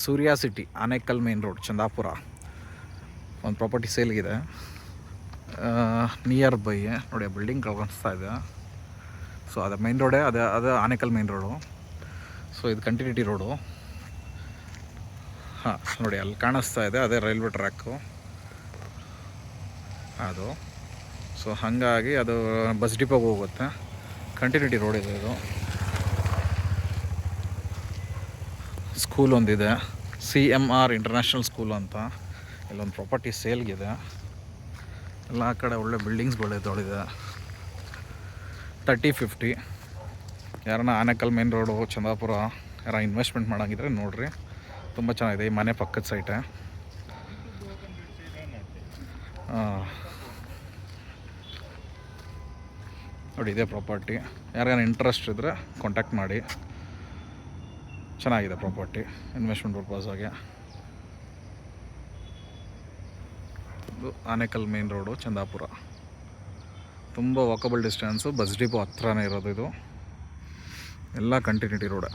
ಸೂರ್ಯ city Anekal main road Chandapura ಒಂದು property ಸೇಲ್ಗಿದೆ. Near by ನೋಡಿ ಆ ಬಿಲ್ಡಿಂಗ್ ಕಾಣಿಸ್ತಾ ಇದೆ. ಸೊ ಅದು ಮೇನ್ ರೋಡೇ, ಅದು ಆನೇಕಲ್ ಮೇನ್ ರೋಡು. ಸೊ ಇದು ಕಂಟಿನ್ಯೂಟಿ ರೋಡು. ಹಾಂ ನೋಡಿ ಅಲ್ಲಿ ಕಾಣಿಸ್ತಾ ಇದೆ, ಅದೇ ರೈಲ್ವೆ ಟ್ರ್ಯಾಕು ಅದು. ಸೊ ಹಾಗಾಗಿ ಅದು ಬಸ್ ಡಿಪೋಗೆ ಹೋಗುತ್ತೆ. ಕಂಟಿನ್ಯೂಟಿ ರೋಡ್ ಇದೆ ಇದು. ಸ್ಕೂಲ್ ಒಂದಿದೆ, CMR ಇಂಟರ್ನ್ಯಾಷನಲ್ ಸ್ಕೂಲ್ ಅಂತ. ಇಲ್ಲೊಂದು ಪ್ರಾಪರ್ಟಿ ಸೇಲ್ಗಿದೆ. ಎಲ್ಲ ಕಡೆ ಒಳ್ಳೆ ಬಿಲ್ಡಿಂಗ್ಸ್ಗಳಿದ್ದಾಳಿದೆ. 30-50 ಯಾರನ್ನ ಆನೇಕಲ್ ಮೇನ್ ರೋಡು ಚಂದಾಪುರ ಯಾರ ಇನ್ವೆಸ್ಟ್ಮೆಂಟ್ ಮಾಡೋಂಗಿದ್ರೆ ನೋಡಿರಿ, ತುಂಬ ಚೆನ್ನಾಗಿದೆ. ಈ ಮನೆ ಪಕ್ಕದ ಸೈಟೇ. ನೋಡಿ ಇದೇ ಪ್ರಾಪರ್ಟಿ. ಯಾರಿಗಾನ ಇಂಟ್ರೆಸ್ಟ್ ಇದ್ದರೆ ಕಾಂಟ್ಯಾಕ್ಟ್ ಮಾಡಿ. ಚೆನ್ನಾಗಿದೆ ಪ್ರಾಪರ್ಟಿ ಇನ್ವೆಸ್ಟ್ಮೆಂಟ್ ಪರ್ಪಸಾಗೆ. ಇದು ಆನೇಕಲ್ ಮೇನ್ ರೋಡು ಚಂದಾಪುರ. ತುಂಬ ವಾಕಬಲ್ ಡಿಸ್ಟೆನ್ಸು, ಬಸ್ ಡಿಪೋ ಹತ್ರನೇ ಇರೋದು. ಇದು ಎಲ್ಲ ಕಂಟಿನ್ಯೂಟಿ ರೋಡ್.